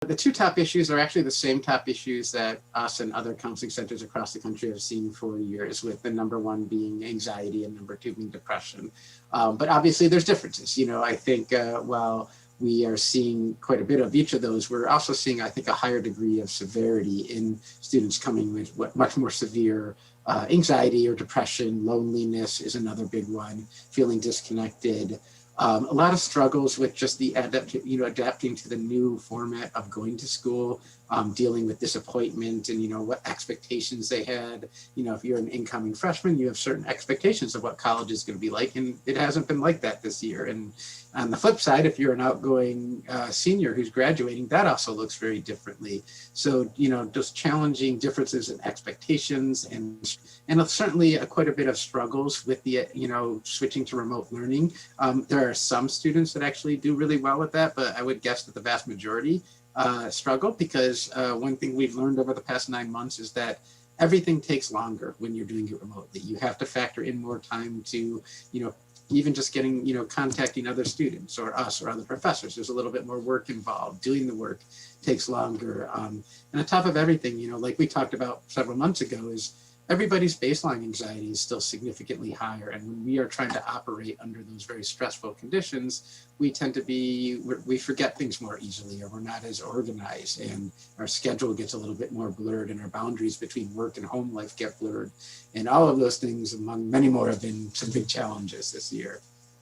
The two top issues are actually the same top issues that us and other counseling centers across the country have seen for years, with the number one being anxiety and number two being depression. But obviously there's differences. I think while we are seeing quite a bit of each of those, we're also seeing, I think, a higher degree of severity in students coming with much more severe anxiety or depression. Loneliness is another big one, feeling disconnected. A lot of struggles with just the adapting to the new format of going to school, dealing with disappointment and, what expectations they had. If you're an incoming freshman, you have certain expectations of what college is going to be like, and it hasn't been like that this year. And on the flip side, if you're an outgoing senior who's graduating, that also looks very differently. So, just challenging differences in expectations and certainly quite a bit of struggles with the, switching to remote learning. There are some students that actually do really well with that, but I would guess that the vast majority struggle, because one thing we've learned over the past 9 months is that everything takes longer when you're doing it remotely. You have to factor in more time to, even just getting, contacting other students or us or other professors. There's a little bit more work involved. Doing the work takes longer. And on top of everything, like we talked about several months ago, is everybody's baseline anxiety is still significantly higher. And when we are trying to operate under those very stressful conditions, we tend to we forget things more easily, or we're not as organized, and our schedule gets a little bit more blurred, and our boundaries between work and home life get blurred. And all of those things, among many more, have been some big challenges this year.